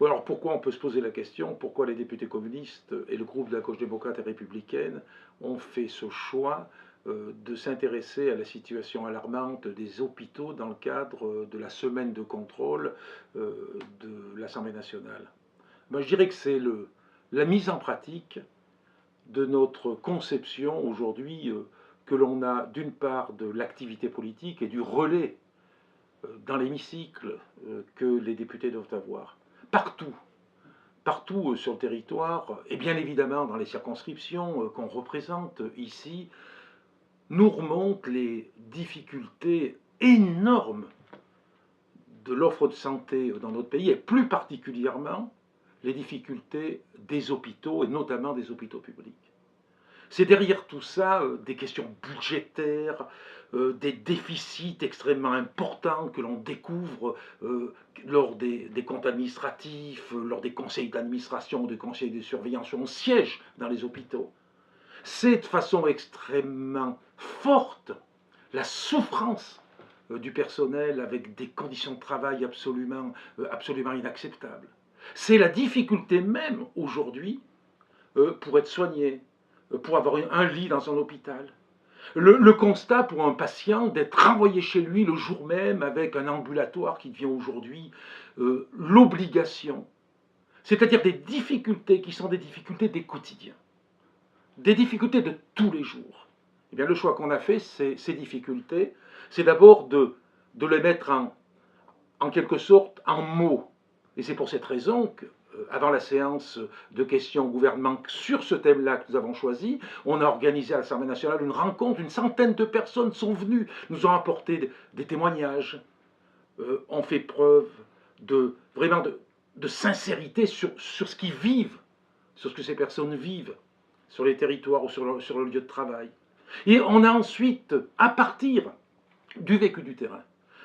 Ou alors pourquoi on peut se poser la question, pourquoi les députés communistes et le groupe de la gauche démocrate et républicaine ont fait ce choix de s'intéresser à la situation alarmante des hôpitaux dans le cadre de la semaine de contrôle de l'Assemblée nationale. Moi, je dirais que c'est la mise en pratique de notre conception aujourd'hui que l'on a d'une part de l'activité politique et du relais dans l'hémicycle que les députés doivent avoir. Partout, partout sur le territoire, et bien évidemment dans les circonscriptions qu'on représente ici, nous remontent les difficultés énormes de l'offre de santé dans notre pays, et plus particulièrement les difficultés des hôpitaux, et notamment des hôpitaux publics. C'est derrière tout ça des questions budgétaires, des déficits extrêmement importants que l'on découvre lors des comptes administratifs, lors des conseils d'administration, des conseils de surveillance où on siège dans les hôpitaux. C'est de façon extrêmement forte la souffrance du personnel avec des conditions de travail absolument inacceptables. C'est la difficulté même aujourd'hui pour être soigné, pour avoir un lit dans un hôpital. Le constat pour un patient d'être renvoyé chez lui le jour même avec un ambulatoire qui devient aujourd'hui l'obligation. C'est-à-dire des difficultés qui sont des difficultés des quotidiens, des difficultés de tous les jours. Eh bien, le choix qu'on a fait, ces difficultés, c'est d'abord de les mettre en quelque sorte en mots. Et c'est pour cette raison que, avant la séance de questions au gouvernement sur ce thème-là que nous avons choisi, on a organisé à l'Assemblée nationale une rencontre, une centaine de personnes sont venues, nous ont apporté des témoignages, ont fait preuve vraiment de sincérité sur ce qu'ils vivent, sur ce que ces personnes vivent, sur les territoires ou sur le lieu de travail. Et on a ensuite, à partir du vécu du terrain,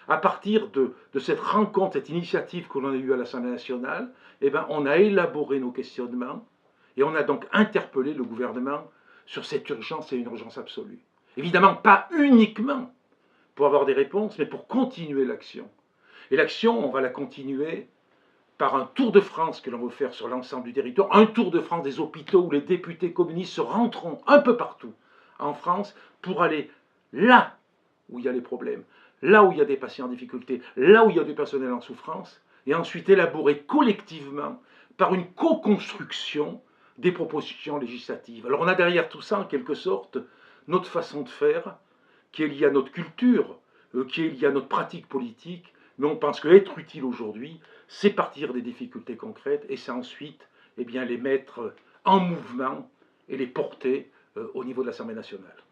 à partir de cette rencontre, cette initiative que l'on a eue à l'Assemblée nationale, eh ben, on a élaboré nos questionnements et on a donc interpellé le gouvernement sur cette urgence et une urgence absolue. Évidemment, pas uniquement pour avoir des réponses, mais pour continuer l'action. Et l'action, on va la continuer par un tour de France que l'on veut faire sur l'ensemble du territoire, un tour de France des hôpitaux où les députés communistes se rendront un peu partout en France pour aller là où il y a les problèmes, là où il y a des patients en difficulté, là où il y a du personnel en souffrance, et ensuite élaborer collectivement, par une co-construction, des propositions législatives. Alors on a derrière tout ça, en quelque sorte, notre façon de faire, qui est liée à notre culture, qui est liée à notre pratique politique, mais on pense qu'être utile aujourd'hui, c'est partir des difficultés concrètes, et c'est ensuite eh bien, les mettre en mouvement et les porter au niveau de l'Assemblée nationale.